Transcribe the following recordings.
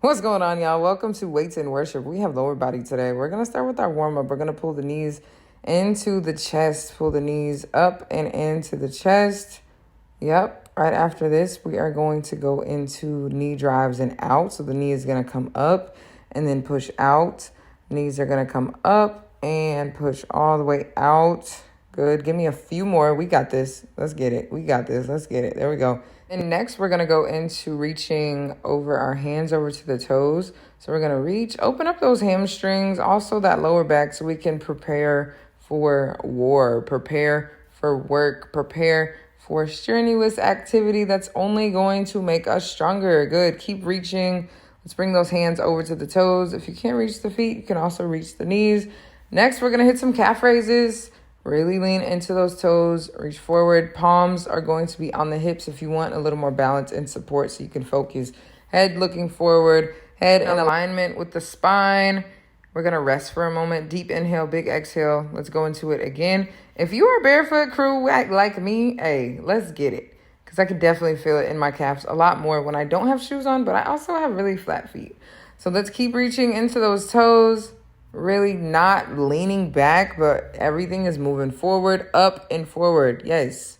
What's going on, y'all? Welcome to Weights and Worship. We have lower body today. We're going to start with our warm-up. We're going to pull the knees into the chest, pull the knees up and into the chest. Yep. Right after this, we are going to go into knee drives and out. So the knee is going to come up and then push out. Knees are going to come up and push all the way out. Good. Give me a few more. We got this. Let's get it. We got this. Let's get it. There we go. And next, we're going to go into reaching over our hands over to the toes. So we're going to reach, open up those hamstrings, also that lower back, so we can prepare for war, prepare for work, prepare for strenuous activity that's only going to make us stronger. Good. Keep reaching. Let's bring those hands over to the toes. If you can't reach the feet, you can also reach the knees. Next, we're going to hit some calf raises. Really lean into those toes, reach forward. Palms are going to be on the hips if you want a little more balance and support so you can focus. Head looking forward, head in alignment with the spine. We're going to rest for a moment. Deep inhale, big exhale. Let's go into it again. If you are barefoot crew like me, hey, let's get it. Because I can definitely feel it in my calves a lot more when I don't have shoes on, but I also have really flat feet. So let's keep reaching into those toes. Really not leaning back, but everything is moving forward, up and forward. Yes.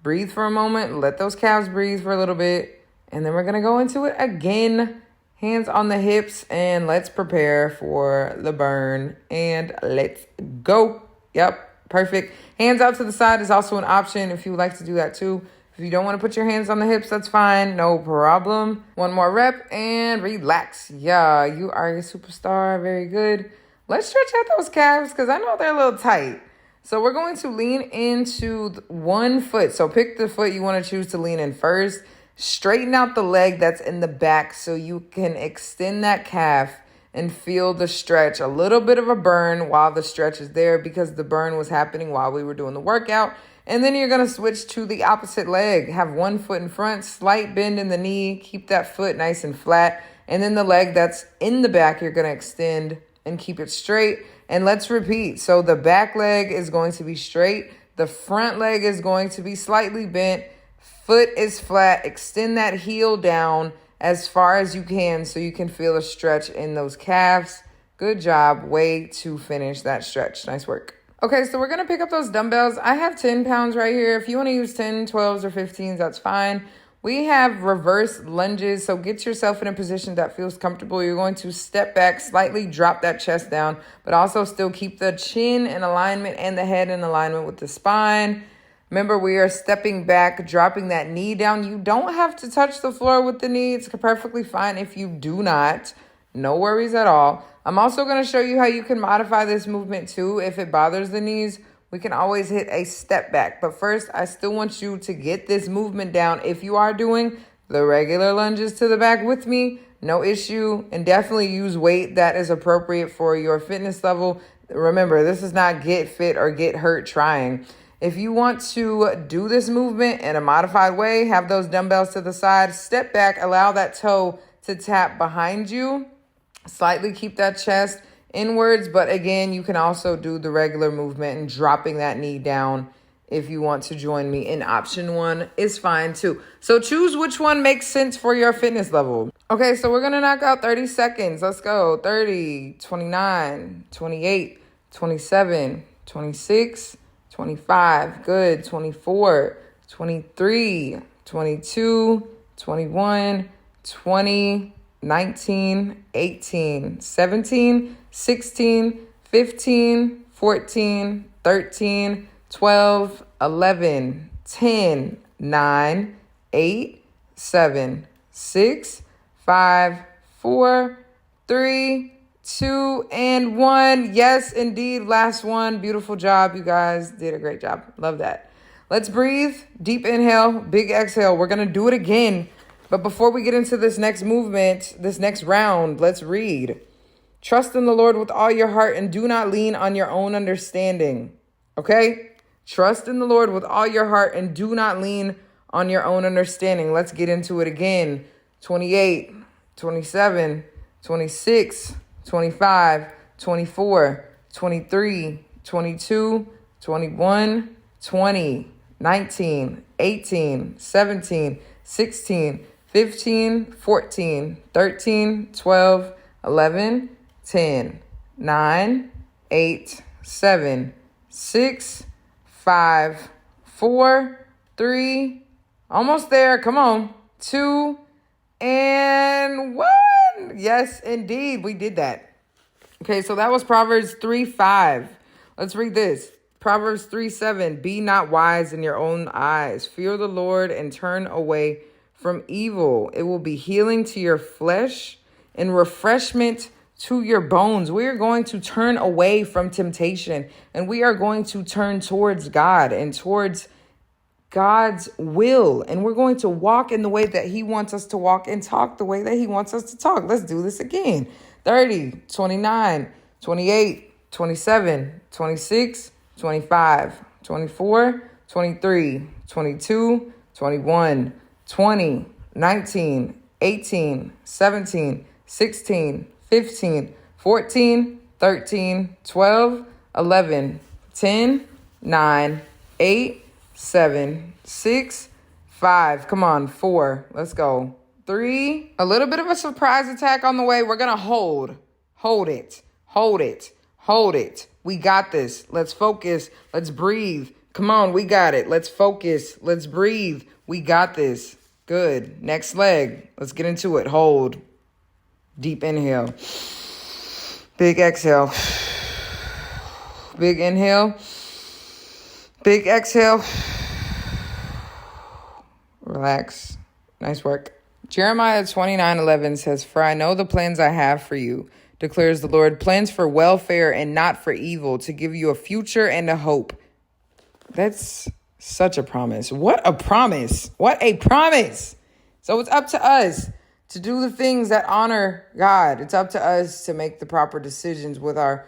Breathe for a moment. Let those calves breathe for a little bit. And then we're going to go into it again. Hands on the hips. And let's prepare for the burn. And let's go. Yep. Perfect. Hands out to the side is also an option if you would like to do that too. If you don't want to put your hands on the hips, that's fine. No problem. One more rep and relax. Yeah, you are a superstar. Very good. Let's stretch out those calves because I know they're a little tight. So we're going to lean into one foot. So pick the foot you want to choose to lean in first. Straighten out the leg that's in the back so you can extend that calf and feel the stretch. A little bit of a burn while the stretch is there because the burn was happening while we were doing the workout. And then you're going to switch to the opposite leg. Have one foot in front, slight bend in the knee. Keep that foot nice and flat. And then the leg that's in the back, you're going to extend and keep it straight. And let's repeat. So the back leg is going to be straight. The front leg is going to be slightly bent. Foot is flat. Extend that heel down as far as you can so you can feel a stretch in those calves. Good job. Way to finish that stretch. Nice work. Okay, so we're going to pick up those dumbbells. I have 10 pounds right here. If you want to use 10, 12s, or 15s, that's fine. We have reverse lunges, so get yourself in a position that feels comfortable. You're going to step back, slightly drop that chest down, but also still keep the chin in alignment and the head in alignment with the spine. Remember, we are stepping back, dropping that knee down. You don't have to touch the floor with the knee. It's perfectly fine if you do not. No worries at all. I'm also going to show you how you can modify this movement too if it bothers the knees. We can always hit a step back. But first, I still want you to get this movement down. If you are doing the regular lunges to the back with me, no issue. And definitely use weight that is appropriate for your fitness level. Remember, this is not get fit or get hurt trying. If you want to do this movement in a modified way, have those dumbbells to the side, step back, allow that toe to tap behind you. Slightly keep that chest inwards, but again, you can also do the regular movement and dropping that knee down if you want to join me in option one is fine too. So choose which one makes sense for your fitness level. Okay, so we're going to knock out 30 seconds. Let's go. 30, 29, 28, 27, 26, 25. Good. 24, 23, 22, 21, 20, 19, 18, 17, 16, 15, 14, 13, 12, 11, 10, 9, 8, 7, 6, 5, 4, 3, 2, and 1. Yes, indeed. Last one. Beautiful job. You guys did a great job. Love that. Let's breathe. Deep inhale, big exhale. We're going to do it again. But before we get into this next movement, this next round, let's read. Trust in the Lord with all your heart and do not lean on your own understanding. Okay? Trust in the Lord with all your heart and do not lean on your own understanding. Let's get into it again. 28, 27, 26, 25, 24, 23, 22, 21, 20, 19, 18, 17, 16, 15, 14, 13, 12, 11, 10, 9, 8, 7, 6, 5, 4, 3, almost there. Come on. 2, and 1. Yes, indeed. We did that. Okay, so that was Proverbs 3:5. Let's read this. Proverbs 3:7. Be not wise in your own eyes. Fear the Lord and turn away from evil. It will be healing to your flesh and refreshment to your bones. We are going to turn away from temptation, and we are going to turn towards God and towards God's will. And we're going to walk in the way that he wants us to walk and talk the way that he wants us to talk. Let's do this again. 30, 29, 28, 27, 26, 25, 24, 23, 22, 21, 20, 19, 18, 17, 16, 15, 14, 13, 12, 11, 10, 9, 8, 7, 6, 5. Come on, 4. Let's go. 3. A little bit of a surprise attack on the way. We're going to hold it, hold it, hold it. We got this. Let's focus. Let's breathe. Come on, we got it. Let's focus. Let's breathe. We got this. Good. Next leg. Let's get into it. Hold. Deep inhale. Big exhale. Big inhale. Big exhale. Relax. Nice work. Jeremiah 29:11 says, For I know the plans I have for you, declares the Lord, plans for welfare and not for evil, to give you a future and a hope. That's such a promise. What a promise. What a promise. So it's up to us to do the things that honor God. It's up to us to make the proper decisions with our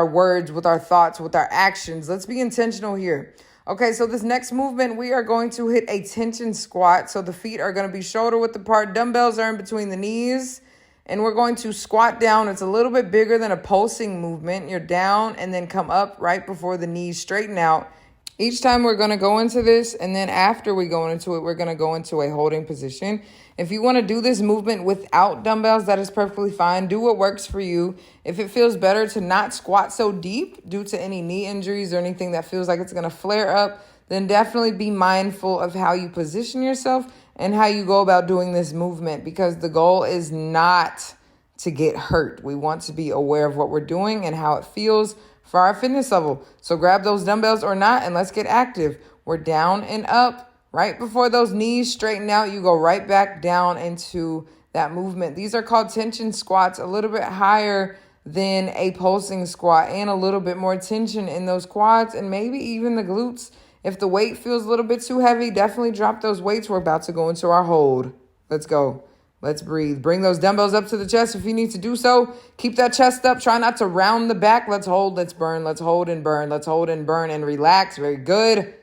words, with our thoughts, with our actions. Let's be intentional here. Okay, so this next movement, we are going to hit a tension squat. So the feet are going to be shoulder width apart. Dumbbells are in between the knees. And we're going to squat down. It's a little bit bigger than a pulsing movement. You're down and then come up right before the knees straighten out. Each time we're going to go into this, and then after we go into it, we're going to go into a holding position. If you want to do this movement without dumbbells, that is perfectly fine. Do what works for you. If it feels better to not squat so deep due to any knee injuries or anything that feels like it's going to flare up, then definitely be mindful of how you position yourself and how you go about doing this movement, because the goal is not to get hurt. We want to be aware of what we're doing and how it feels for our fitness level. So grab those dumbbells or not, and let's get active. We're down and up. Right before those knees straighten out, you go right back down into that movement. These are called tension squats, a little bit higher than a pulsing squat and a little bit more tension in those quads and maybe even the glutes. If the weight feels a little bit too heavy, definitely drop those weights. We're about to go into our hold. Let's go. Let's breathe. Bring those dumbbells up to the chest if you need to do so. Keep that chest up. Try not to round the back. Let's hold. Let's burn. Let's hold and burn. Let's hold and burn and relax. Very good.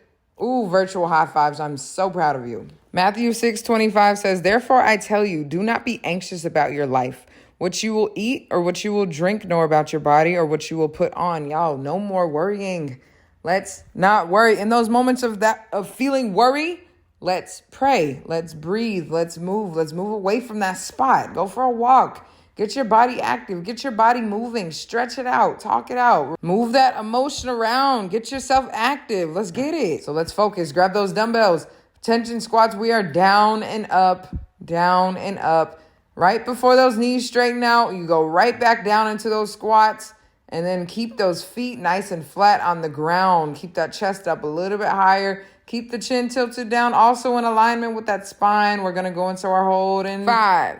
Ooh, virtual high fives. I'm so proud of you. Matthew 6:25 says, Therefore I tell you, do not be anxious about your life, what you will eat or what you will drink, nor about your body or what you will put on. Y'all, no more worrying. Let's not worry. In those moments of feeling worry, let's pray. Let's breathe. Let's move. Let's move away from that spot. Go for a walk. Get your body active. Get your body moving. Stretch it out. Talk it out. Move that emotion around. Get yourself active. Let's get it. So let's focus. Grab those dumbbells. Tension squats. We are down and up. Down and up. Right before those knees straighten out, you go right back down into those squats. And then keep those feet nice and flat on the ground. Keep that chest up a little bit higher. Keep the chin tilted down. Also in alignment with that spine. We're going to go into our hold in 5,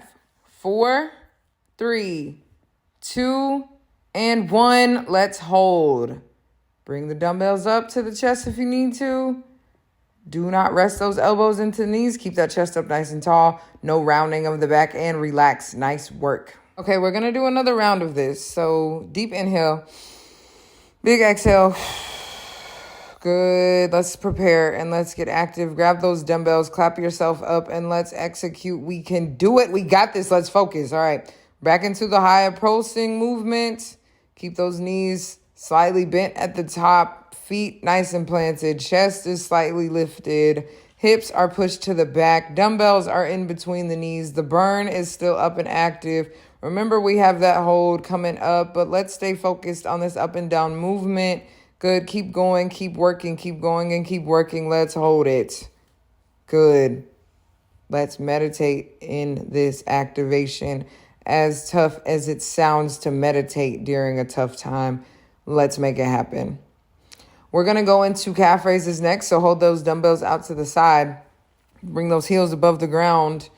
4, 3, 2, and 1. Let's hold. Bring the dumbbells up to the chest if you need to. Do not rest those elbows into the knees. Keep that chest up nice and tall. No rounding of the back, and relax. Nice work. Okay, we're going to do another round of this. So deep inhale, big exhale. Good. Let's prepare and let's get active. Grab those dumbbells, clap yourself up, and let's execute. We can do it. We got this. Let's focus. All right. Back into the high pulsing movement. Keep those knees slightly bent at the top. Feet nice and planted. Chest is slightly lifted. Hips are pushed to the back. Dumbbells are in between the knees. The burn is still up and active. Remember, we have that hold coming up, but let's stay focused on this up and down movement. Good. Keep going. Keep working. Keep going and keep working. Let's hold it. Good. Let's meditate in this activation. As tough as it sounds to meditate during a tough time, let's make it happen. We're going to go into calf raises next. So hold those dumbbells out to the side. Bring those heels above the ground.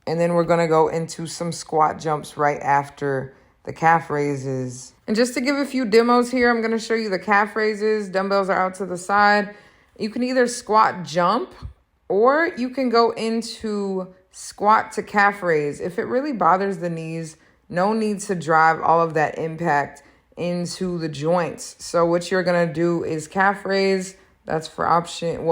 And then we're going to go into some squat jumps right after the calf raises. And just to give a few demos here, I'm going to show you the calf raises. Dumbbells are out to the side. You can either squat jump or you can go into squat to calf raise. If it really bothers the knees, no need to drive all of that impact into the joints. So what you're going to do is calf raise. That's for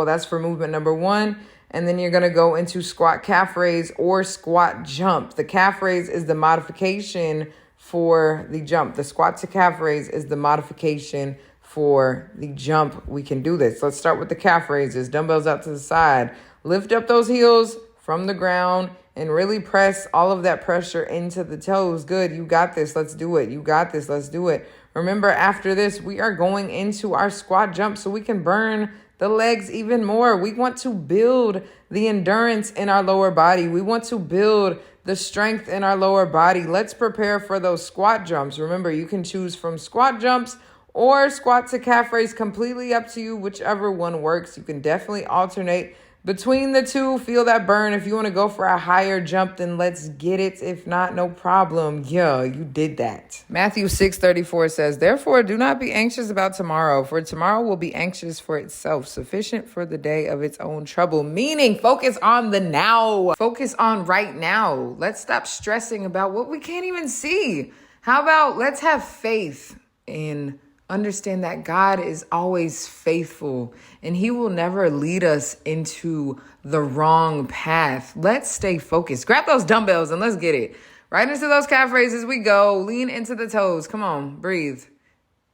that's for movement number 1. And then you're going to go into squat calf raise or squat jump. The calf raise is the modification for the jump. The squat to calf raise is the modification for the jump. We can do this. Let's start with the calf raises. Dumbbells out to the side. Lift up those heels from the ground and really press all of that pressure into the toes. Good. You got this. Let's do it. You got this. Let's do it. Remember, after this, we are going into our squat jump so we can burn the legs even more. We want to build the endurance in our lower body. We want to build the strength in our lower body. Let's prepare for those squat jumps. Remember, you can choose from squat jumps or squat to calf raise, completely up to you, whichever one works. You can definitely alternate between the two. Feel that burn. If you want to go for a higher jump, then let's get it. If not, no problem. Yeah, you did that. Matthew 6:34 says, "Therefore, do not be anxious about tomorrow, for tomorrow will be anxious for itself. Sufficient for the day of its own trouble." Meaning, focus on the now. Focus on right now. Let's stop stressing about what we can't even see. How about let's have faith in understand that God is always faithful and he will never lead us into the wrong path. Let's stay focused. Grab those dumbbells and let's get it. Right into those calf raises we go. Lean into the toes. Come on, breathe.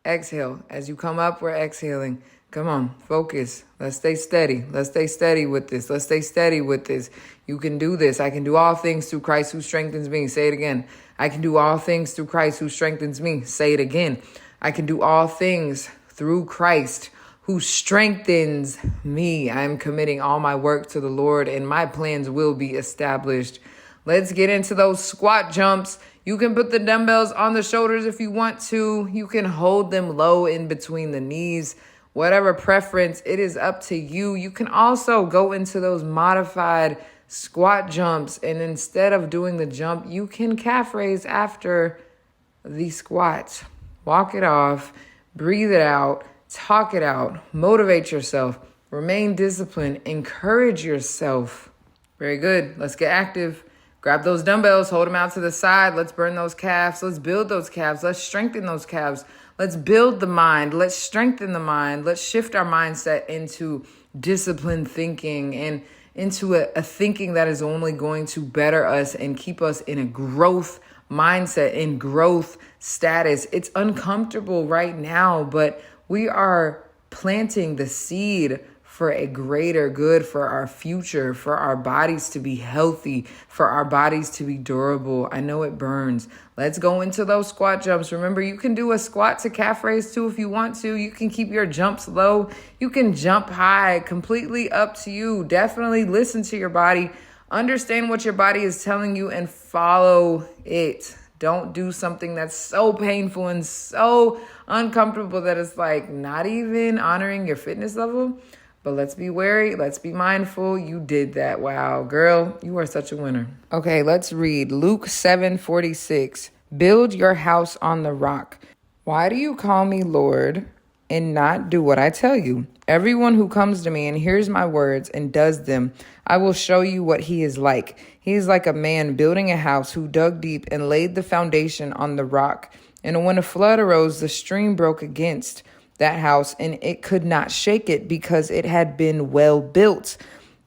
Exhale. As you come up, we're exhaling. Come on, focus. Let's stay steady. Let's stay steady with this. Let's stay steady with this. You can do this. I can do all things through Christ who strengthens me. Say it again. I can do all things through Christ who strengthens me. Say it again. I can do all things through Christ who strengthens me. I am committing all my work to the Lord and my plans will be established. Let's get into those squat jumps. You can put the dumbbells on the shoulders if you want to. You can hold them low in between the knees. Whatever preference, it is up to you. You can also go into those modified squat jumps. And instead of doing the jump, you can calf raise after the squat. Walk it off, breathe it out, talk it out, motivate yourself, remain disciplined, encourage yourself. Very good. Let's get active. Grab those dumbbells, hold them out to the side. Let's burn those calves. Let's build those calves. Let's strengthen those calves. Let's build the mind. Let's strengthen the mind. Let's shift our mindset into disciplined thinking and into a thinking that is only going to better us and keep us in a growth mindset, in growth status. It's uncomfortable right now, but we are planting the seed for a greater good, for our future, for our bodies to be healthy, for our bodies to be durable. I know it burns. Let's go into those squat jumps. Remember, you can do a squat to calf raise too if you want to. You can keep your jumps low. You can jump high, completely up to you. Definitely listen to your body. Understand what your body is telling you and follow it. Don't do something that's so painful and so uncomfortable that it's like not even honoring your fitness level. But let's be wary. Let's be mindful. You did that. Wow, girl, you are such a winner. Okay, let's read Luke 7:46. Build your house on the rock. Why do you call me Lord and not do what I tell you? Everyone who comes to me and hears my words and does them, I will show you what he is like. He is like a man building a house who dug deep and laid the foundation on the rock. And when a flood arose, the stream broke against that house, and it could not shake it because it had been well built.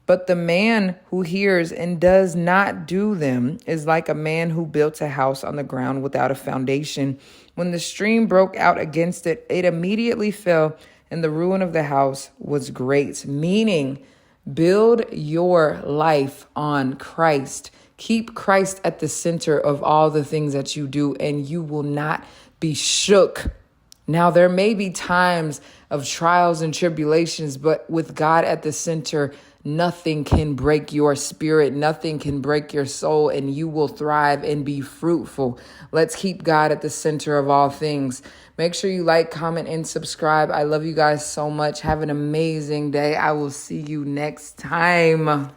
But the man who hears and does not do them is like a man who built a house on the ground without a foundation. When the stream broke out against it, it immediately fell, and the ruin of the house was great. Meaning Build your life on Christ. Keep Christ at the center of all the things that you do, and you will not be shook. Now, there may be times of trials and tribulations, but with God at the center, nothing can break your spirit. Nothing can break your soul, and you will thrive and be fruitful. Let's keep God at the center of all things. Make sure you like, comment, and subscribe. I love you guys so much. Have an amazing day. I will see you next time.